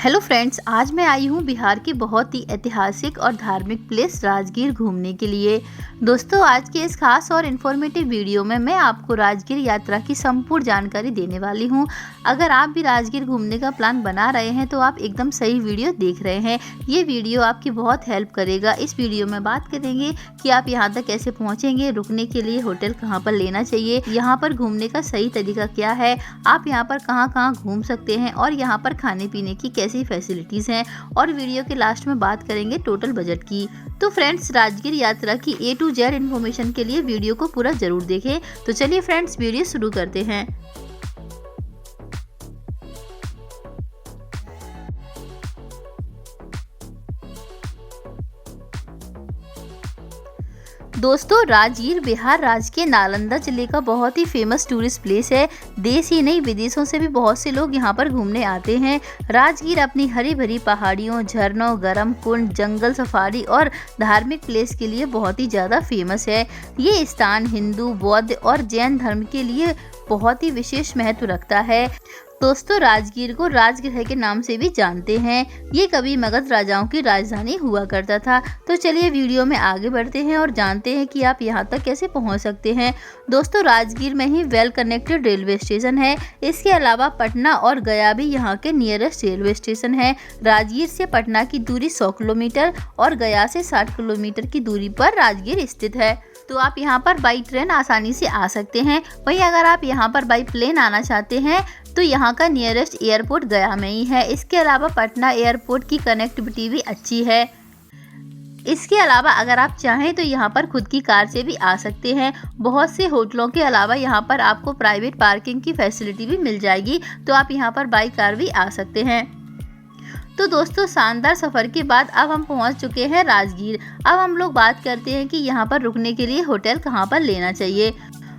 Hello friends, आज मैं आई हूँ बिहार की बहुत ही ऐतिहासिक और धार्मिक प्लेस राजगीर घूमने के लिए। दोस्तों, आज के इस खास और इन्फॉर्मेटिव वीडियो में मैं आपको राजगीर यात्रा की संपूर्ण जानकारी देने वाली हूँ। अगर आप भी राजगीर घूमने का प्लान बना रहे हैं तो आप एकदम सही वीडियो देख रहे हैं। ये वीडियो आपकी बहुत हेल्प करेगा। इस वीडियो में बात करेंगे कि आप यहाँ तक कैसे पहुँचेंगे, रुकने के लिए होटल कहाँ पर लेना चाहिए, यहाँ पर घूमने का सही तरीका क्या है, आप यहाँ पर कहाँ कहाँ घूम सकते हैं और यहाँ पर खाने पीने की कैसी फैसिलिटीज हैं, और वीडियो के लास्ट में बात करेंगे टोटल बजट की। तो फ्रेंड्स, राजगीर यात्रा की A to Z इन्फॉर्मेशन के लिए वीडियो को पूरा जरूर देखें। तो चलिए फ्रेंड्स, वीडियो शुरू करते हैं। दोस्तों, राजगीर बिहार राज्य के नालंदा जिले का बहुत ही फेमस टूरिस्ट प्लेस है। देश ही नहीं, विदेशों से भी बहुत से लोग यहाँ पर घूमने आते हैं। राजगीर अपनी हरी भरी पहाड़ियों, झरनों, गर्म कुंड, जंगल सफारी और धार्मिक प्लेस के लिए बहुत ही ज़्यादा फेमस है। ये स्थान हिंदू, बौद्ध और जैन धर्म के लिए बहुत ही विशेष महत्व रखता है। दोस्तों, राजगीर को राजगृह के नाम से भी जानते हैं। ये कभी मगध राजाओं की राजधानी हुआ करता था। तो चलिए वीडियो में आगे बढ़ते हैं और जानते हैं कि आप यहाँ तक कैसे पहुँच सकते हैं। दोस्तों, राजगीर में ही वेल कनेक्टेड रेलवे स्टेशन है। इसके अलावा पटना और गया भी यहाँ के नियरेस्ट रेलवे स्टेशन है। राजगीर से पटना की दूरी 100 किलोमीटर और गया से 60 किलोमीटर की दूरी पर राजगीर स्थित है। तो आप यहाँ पर बाई ट्रेन आसानी से आ सकते हैं। वहीं अगर आप यहाँ पर बाई प्लेन आना चाहते हैं तो यहाँ का नियरेस्ट एयरपोर्ट गया में ही है। इसके अलावा पटना एयरपोर्ट की कनेक्टिविटी भी अच्छी है। इसके अलावा अगर आप चाहें तो यहाँ पर खुद की कार से भी आ सकते हैं। बहुत से होटलों के अलावा यहाँ पर आपको प्राइवेट पार्किंग की फैसिलिटी भी मिल जाएगी, तो आप यहाँ पर बाई कार भी आ सकते हैं। तो दोस्तों, शानदार सफ़र के बाद अब हम पहुंच चुके हैं राजगीर। अब हम लोग बात करते हैं कि यहाँ पर रुकने के लिए होटल कहाँ पर लेना चाहिए।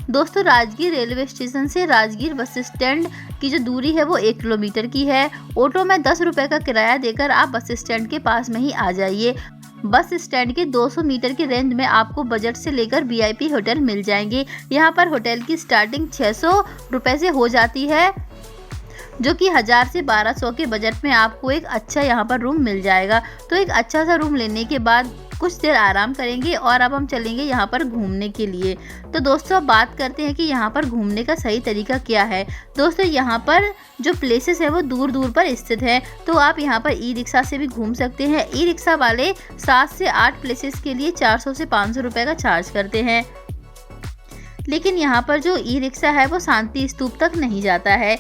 दोस्तों, राजगीर रेलवे स्टेशन से राजगीर बस स्टैंड की जो दूरी है वो 1 किलोमीटर की है। ऑटो में 10 रुपये का किराया देकर आप बस स्टैंड के पास में ही आ जाइए। बस स्टैंड के 200 मीटर की रेंज में आपको बजट से लेकर VIP होटल मिल जाएंगे। यहाँ पर होटल की स्टार्टिंग 600 रुपये से हो जाती है, जो कि 1000 से 1200 के बजट में आपको एक अच्छा यहाँ पर रूम मिल जाएगा। तो एक अच्छा सा रूम लेने के बाद कुछ देर आराम करेंगे और अब हम चलेंगे यहाँ पर घूमने के लिए। तो दोस्तों, अब बात करते हैं कि यहाँ पर घूमने का सही तरीका क्या है। दोस्तों, यहाँ पर जो प्लेसेस है वो दूर दूर पर स्थित है। तो आप यहाँ पर ई-रिक्शा से भी घूम सकते हैं। ई-रिक्शा वाले 7 से 8 प्लेसेस के लिए 400 से 500 रुपये का चार्ज करते हैं। लेकिन यहाँ पर जो ई-रिक्शा है वो शांति स्तूप तक नहीं जाता है।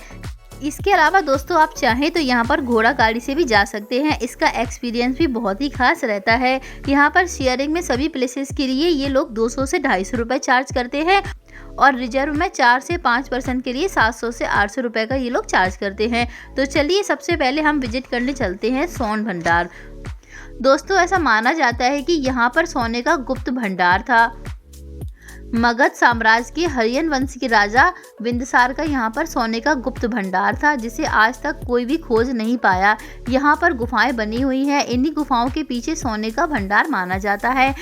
इसके अलावा दोस्तों, आप चाहें तो यहाँ पर घोड़ा गाड़ी से भी जा सकते हैं। इसका एक्सपीरियंस भी बहुत ही खास रहता है। यहाँ पर शेयरिंग में सभी प्लेसेस के लिए ये लोग 200 से 250 रुपये चार्ज करते हैं और रिजर्व में 4 से 5% के लिए 700 से 800 रुपये का ये लोग चार्ज करते हैं। तो चलिए सबसे पहले हम विजिट करने चलते हैं सोन भंडार। दोस्तों, ऐसा माना जाता है कि यहाँ पर सोने का गुप्त भंडार था। मगध साम्राज्य के हरियन वंश के राजा बिंदुसार का यहाँ पर सोने का गुप्त भंडार था, जिसे आज तक कोई भी खोज नहीं पाया। यहाँ पर गुफाएं बनी हुई हैं। इन्हीं गुफाओं के पीछे सोने का भंडार माना जाता है।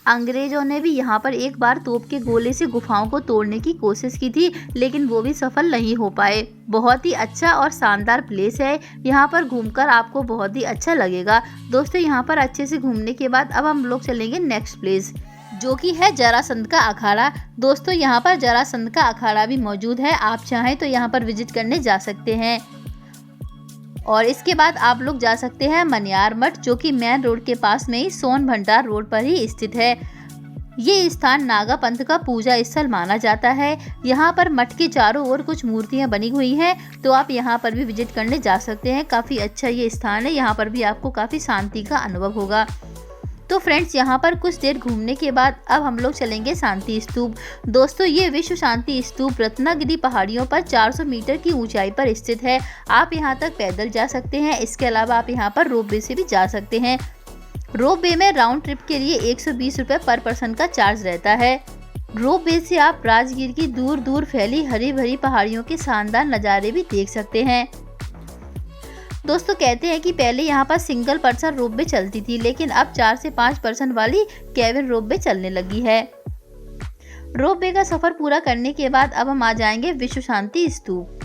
अंग्रेजों ने भी यहाँ पर एक बार तोप के गोले से गुफाओं को तोड़ने की कोशिश की थी, लेकिन वो भी सफल नहीं हो पाए। बहुत ही अच्छा और शानदार प्लेस है। यहाँ पर घूमकर आपको बहुत ही अच्छा लगेगा। दोस्तों, यहाँ पर अच्छे से घूमने के बाद अब हम लोग चलेंगे नेक्स्ट प्लेस, जो कि है जरासंध का अखाड़ा। दोस्तों, यहाँ पर जरासंध का अखाड़ा भी मौजूद है। आप चाहें तो यहाँ पर विजिट करने जा सकते हैं। और इसके बाद आप लोग जा सकते हैं मनियार मठ, जो कि मेन रोड के पास में ही सोन भंडार रोड पर ही स्थित है। ये स्थान नागा पंथ का पूजा स्थल माना जाता है। यहाँ पर मठ के चारों ओर कुछ मूर्तियाँ बनी हुई हैं, तो आप यहाँ पर भी विजिट करने जा सकते हैं। काफ़ी अच्छा ये स्थान है। यहाँ पर भी आपको काफ़ी शांति का अनुभव होगा। तो फ्रेंड्स, यहाँ पर कुछ देर घूमने के बाद अब हम लोग चलेंगे शांति स्तूप। दोस्तों, ये विश्व शांति स्तूप रत्नागिरी पहाड़ियों पर 400 मीटर की ऊंचाई पर स्थित है। आप यहाँ तक पैदल जा सकते हैं। इसके अलावा आप यहाँ पर रोपवे से भी जा सकते हैं। रोपवे में राउंड ट्रिप के लिए 120 रुपये पर पर्सन का चार्ज रहता है। रोपवे से आप राजगीर की दूर दूर फैली हरी भरी पहाड़ियों के शानदार नज़ारे भी देख सकते हैं। दोस्तों, कहते हैं कि पहले यहाँ पर सिंगल पर्सन रोपवे चलती थी, लेकिन अब 4 से 5 पर्सन वाली केबिन रोपवे चलने लगी है। रोपवे का सफ़र पूरा करने के बाद अब हम आ जाएंगे विश्व शांति स्तूप।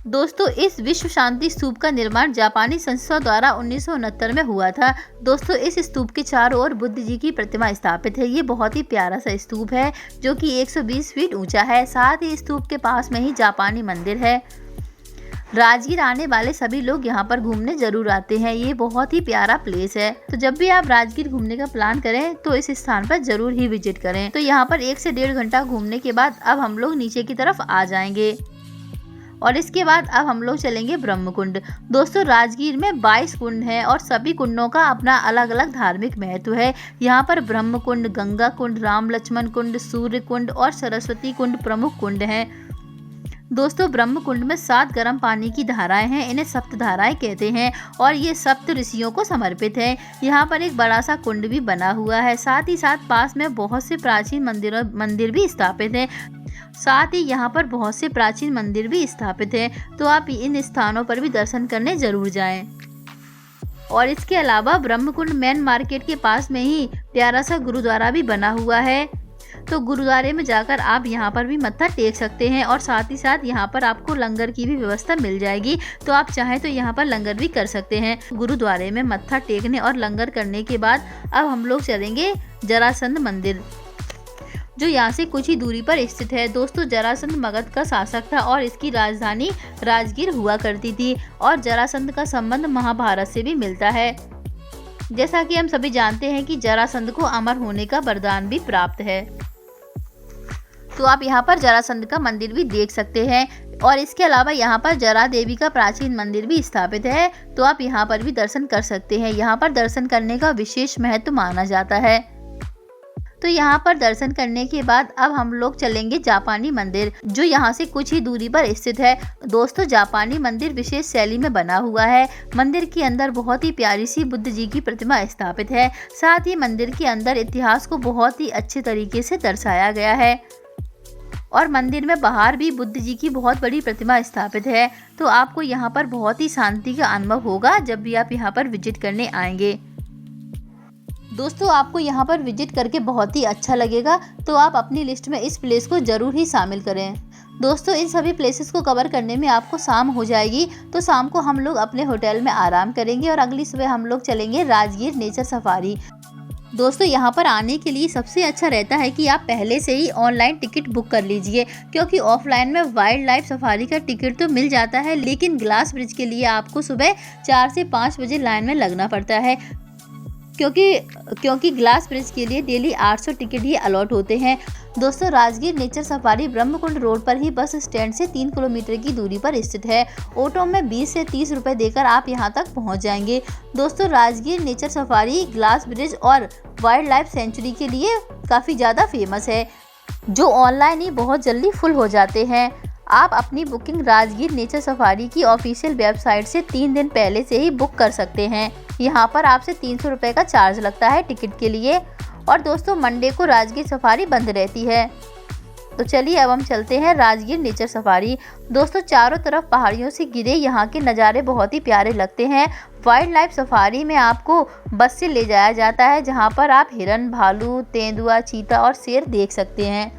दोस्तों इस विश्व शांति स्तूप का निर्माण जापानी संस्था द्वारा 1969 में हुआ था। दोस्तों इस स्तूप के चारों ओर बुद्ध जी की प्रतिमा स्थापित है। ये बहुत ही प्यारा सा स्तूप है जो कि 120 फीट ऊंचा है। साथ ही स्तूप के पास में ही जापानी मंदिर है। राजगीर आने वाले सभी लोग यहाँ पर घूमने जरूर आते हैं। ये बहुत ही प्यारा प्लेस है। तो जब भी आप राजगीर घूमने का प्लान करें तो इस स्थान पर जरूर ही विजिट करें। तो यहाँ पर 1 से 1.5 घंटा घूमने के बाद अब हम लोग नीचे की तरफ आ जाएंगे और इसके बाद अब हम लोग चलेंगे ब्रह्म कुंड। दोस्तों राजगीर में 22 कुंड हैं और सभी कुंडों का अपना अलग अलग धार्मिक महत्व है। यहाँ पर ब्रह्म कुंड, गंगा कुंड, राम लक्ष्मण कुंड, सूर्य कुंड और सरस्वती कुंड प्रमुख कुंड हैं। दोस्तों ब्रह्म कुंड में 7 गर्म पानी की धाराएं हैं। इन्हें सप्त धाराएं कहते हैं और ये सप्त ऋषियों को समर्पित है। यहाँ पर एक बड़ा सा कुंड भी बना हुआ है। साथ ही साथ पास में बहुत से प्राचीन मंदिर भी स्थापित हैं। साथ ही यहाँ पर बहुत से प्राचीन मंदिर भी स्थापित हैं। तो आप इन स्थानों पर भी दर्शन करने जरूर जाएं। और इसके अलावा ब्रह्म कुंड मेन मार्केट के पास में ही प्यारा सा गुरुद्वारा भी बना हुआ है। तो गुरुद्वारे में जाकर आप यहाँ पर भी मत्था टेक सकते हैं और साथ ही साथ यहाँ पर आपको लंगर की भी व्यवस्था मिल जाएगी। तो आप चाहें तो यहाँ पर लंगर भी कर सकते हैं। गुरुद्वारे में मत्था टेकने और लंगर करने के बाद अब हम लोग चलेंगे जरासंध मंदिर, जो यहाँ से कुछ ही दूरी पर स्थित है। दोस्तों जरासंध मगध का शासक था और इसकी राजधानी राजगीर हुआ करती थी और जरासंध का संबंध महाभारत से भी मिलता है। जैसा कि हम सभी जानते हैं कि जरासंध को अमर होने का वरदान भी प्राप्त है। तो आप यहाँ पर जरासंध का मंदिर भी देख सकते हैं और इसके अलावा यहाँ पर जरा देवी का प्राचीन मंदिर भी स्थापित है। तो आप यहाँ पर भी दर्शन कर सकते हैं। यहाँ पर दर्शन करने का विशेष महत्व माना जाता है। तो यहाँ पर दर्शन करने के बाद अब हम लोग चलेंगे जापानी मंदिर, जो यहाँ से कुछ ही दूरी पर स्थित है। दोस्तों जापानी मंदिर विशेष शैली में बना हुआ है। मंदिर के अंदर बहुत ही प्यारी सी बुद्ध जी की प्रतिमा स्थापित है। साथ ही मंदिर के अंदर इतिहास को बहुत ही अच्छे तरीके से दर्शाया गया है और मंदिर में बाहर भी बुद्ध जी की बहुत बड़ी प्रतिमा स्थापित है। तो आपको यहाँ पर बहुत ही शांति का अनुभव होगा जब भी आप यहाँ पर विजिट करने आएंगे। दोस्तों आपको यहाँ पर विजिट करके बहुत ही अच्छा लगेगा। तो आप अपनी लिस्ट में इस प्लेस को जरूर ही शामिल करें। दोस्तों इन सभी प्लेसेस को कवर करने में आपको शाम हो जाएगी। तो शाम को हम लोग अपने होटल में आराम करेंगे और अगली सुबह हम लोग चलेंगे राजगीर नेचर सफारी। दोस्तों यहाँ पर आने के लिए सबसे अच्छा रहता है कि आप पहले से ही ऑनलाइन टिकट बुक कर लीजिए, क्योंकि ऑफलाइन में वाइल्ड लाइफ सफारी का टिकट तो मिल जाता है, लेकिन ग्लास ब्रिज के लिए आपको सुबह 4 से 5 बजे लाइन में लगना पड़ता है, क्योंकि ग्लास ब्रिज के लिए डेली 800 टिकट ही अलॉट होते हैं। दोस्तों Rajgir nature safari Brahmakund road पर ही बस स्टैंड से 3 किलोमीटर की दूरी पर स्थित है। ऑटो में 20 से 30 रुपए देकर आप यहां तक पहुंच जाएंगे। दोस्तों Rajgir nature safari glass bridge और वाइल्ड लाइफ सेंचुरी के लिए काफ़ी ज़्यादा फेमस है, जो ऑनलाइन ही बहुत जल्दी फुल हो जाते हैं। आप अपनी बुकिंग राजगीर नेचर सफारी की ऑफिशियल वेबसाइट से 3 दिन पहले से ही बुक कर सकते हैं। यहाँ पर आपसे 300 रुपये का चार्ज लगता है टिकट के लिए। और दोस्तों मंडे को राजगीर सफारी बंद रहती है। तो चलिए अब हम चलते हैं राजगीर नेचर सफारी। दोस्तों चारों तरफ पहाड़ियों से घिरे यहाँ के नज़ारे बहुत ही प्यारे लगते हैं। वाइल्ड लाइफ सफारी में आपको बस से ले जाया जाता है, जहाँ पर आप हिरन, भालू, तेंदुआ, चीता और शेर देख सकते हैं।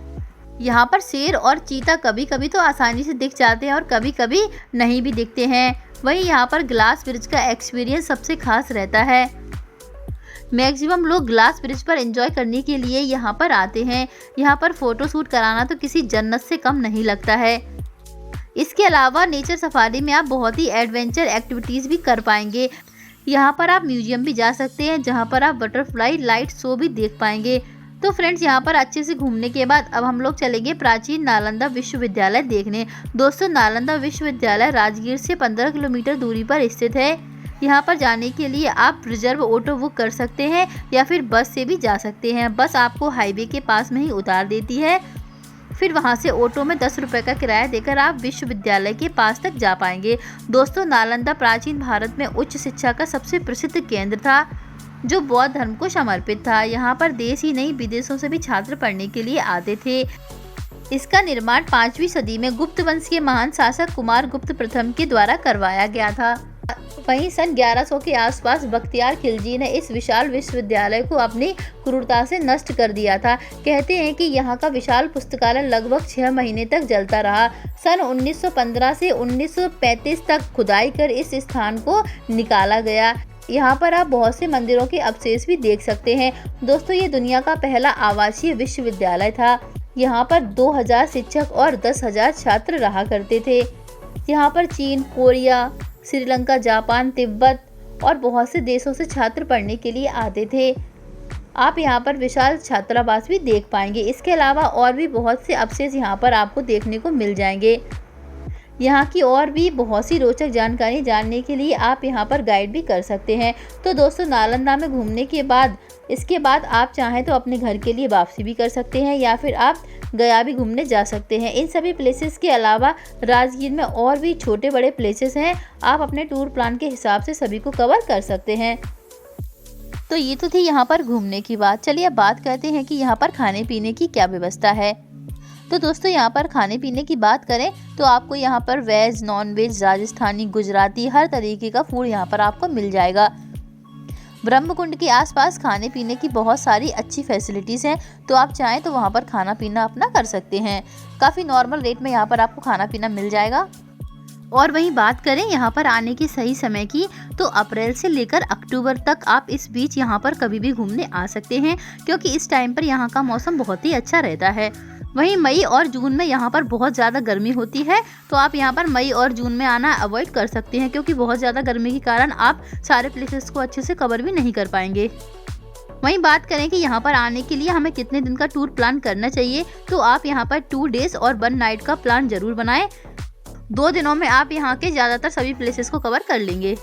यहाँ पर शेर और चीता कभी कभी तो आसानी से दिख जाते हैं और कभी कभी नहीं भी दिखते हैं। वहीं यहाँ पर ग्लास ब्रिज का एक्सपीरियंस सबसे खास रहता है। मैक्सिमम लोग ग्लास ब्रिज पर एंजॉय करने के लिए यहाँ पर आते हैं। यहाँ पर फोटो शूट कराना तो किसी जन्नत से कम नहीं लगता है। इसके अलावा नेचर सफारी में आप बहुत ही एडवेंचर एक्टिविटीज़ भी कर पाएंगे। यहाँ पर आप म्यूजियम भी जा सकते हैं, जहाँ पर आप बटरफ्लाई लाइट शो भी देख पाएंगे। तो फ्रेंड्स यहाँ पर अच्छे से घूमने के बाद अब हम लोग चलेंगे प्राचीन नालंदा विश्वविद्यालय देखने। दोस्तों नालंदा विश्वविद्यालय राजगीर से 15 किलोमीटर दूरी पर स्थित है। यहाँ पर जाने के लिए आप रिजर्व ऑटो बुक कर सकते हैं या फिर बस से भी जा सकते हैं। बस आपको हाईवे के पास में ही उतार देती है, फिर वहाँ से ऑटो में 10 रुपये का किराया देकर आप विश्वविद्यालय के पास तक जा पाएंगे। दोस्तों नालंदा प्राचीन भारत में उच्च शिक्षा का सबसे प्रसिद्ध केंद्र था, जो बौद्ध धर्म को समर्पित था। यहाँ पर देश ही नहीं विदेशों से भी छात्र पढ़ने के लिए आते थे। इसका निर्माण 5वीं सदी में गुप्त वंश के महान शासक कुमार गुप्त प्रथम के द्वारा करवाया गया था। वहीं सन 1100 के आसपास बख्तियार खिलजी ने इस विशाल विश्वविद्यालय को अपनी क्रूरता से नष्ट कर दिया था। कहते हैं कि यहाँ का विशाल पुस्तकालय लगभग 6 महीने तक जलता रहा। सन 1915 से 1935 तक खुदाई कर इस स्थान को निकाला गया। यहाँ पर आप बहुत से मंदिरों के अवशेष भी देख सकते हैं। दोस्तों, ये दुनिया का पहला आवासीय विश्वविद्यालय था। यहाँ पर 2000 शिक्षक और 10,000 छात्र रहा करते थे। यहाँ पर चीन, कोरिया, श्रीलंका, जापान, तिब्बत और बहुत से देशों से छात्र पढ़ने के लिए आते थे। आप यहाँ पर विशाल छात्रावास भी देख पाएंगे। इसके अलावा और भी बहुत से अवशेष यहाँ पर आपको देखने को मिल जाएंगे। यहाँ की और भी बहुत सी रोचक जानकारी जानने के लिए आप यहाँ पर गाइड भी कर सकते हैं। तो दोस्तों, नालंदा में घूमने के बाद इसके बाद आप चाहें तो अपने घर के लिए वापसी भी कर सकते हैं या फिर आप गया भी घूमने जा सकते हैं। इन सभी प्लेसेस के अलावा राजगीर में और भी छोटे बड़े प्लेसेस हैं। आप अपने टूर प्लान के हिसाब से सभी को कवर कर सकते हैं। तो ये तो थी यहाँ पर घूमने की बात। चलिए अब बात करते हैं कि यहाँ पर खाने पीने की क्या व्यवस्था है। तो दोस्तों, यहाँ पर खाने पीने की बात करें तो आपको यहाँ पर veg, non veg, Rajasthani, Gujarati हर तरीके का फूड यहाँ पर आपको मिल जाएगा। ब्रह्मकुंड के आसपास खाने पीने की बहुत सारी अच्छी फैसिलिटीज़ हैं, तो आप चाहें तो वहाँ पर खाना पीना अपना कर सकते हैं। काफ़ी नॉर्मल रेट में यहाँ पर आपको खाना पीना मिल जाएगा। और वहीं बात करें यहाँ पर आने के सही समय की, तो अप्रैल से लेकर अक्टूबर तक आप इस बीच यहाँ पर कभी भी घूमने आ सकते हैं, क्योंकि इस टाइम पर यहाँ का मौसम बहुत ही अच्छा रहता है। वहीं मई और जून में यहाँ पर बहुत ज़्यादा गर्मी होती है, तो आप यहाँ पर मई और जून में आना अवॉइड कर सकते हैं, क्योंकि बहुत ज़्यादा गर्मी के कारण आप सारे प्लेसेस को अच्छे से कवर भी नहीं कर पाएंगे। वहीं बात करें कि यहाँ पर आने के लिए हमें कितने दिन का टूर प्लान करना चाहिए, तो आप यहाँ पर 2 डेज और 1 नाइट का प्लान जरूर बनाएं। 2 दिनों में आप यहाँ के ज़्यादातर सभी प्लेसेस को कवर कर लेंगे।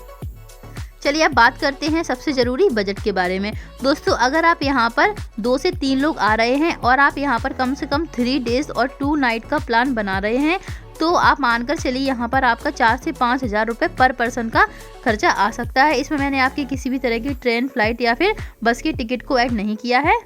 चलिए अब बात करते हैं सबसे ज़रूरी बजट के बारे में। दोस्तों, अगर आप यहाँ पर 2 से 3 लोग आ रहे हैं और आप यहाँ पर कम से कम 3 डेज और 2 नाइट का प्लान बना रहे हैं, तो आप मानकर चलिए यहाँ पर आपका 4 से 5 हज़ार रुपये पर पर्सन का खर्चा आ सकता है। इसमें मैंने आपकी किसी भी तरह की ट्रेन, फ्लाइट या फिर बस की टिकट को ऐड नहीं किया है।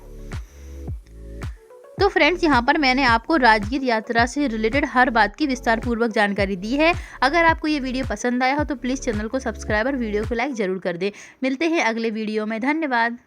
तो फ्रेंड्स, यहाँ पर मैंने आपको राजगीर यात्रा से रिलेटेड हर बात की विस्तार पूर्वक जानकारी दी है। अगर आपको ये वीडियो पसंद आया हो तो प्लीज़ चैनल को सब्सक्राइब और वीडियो को लाइक ज़रूर कर दें। मिलते हैं अगले वीडियो में। धन्यवाद।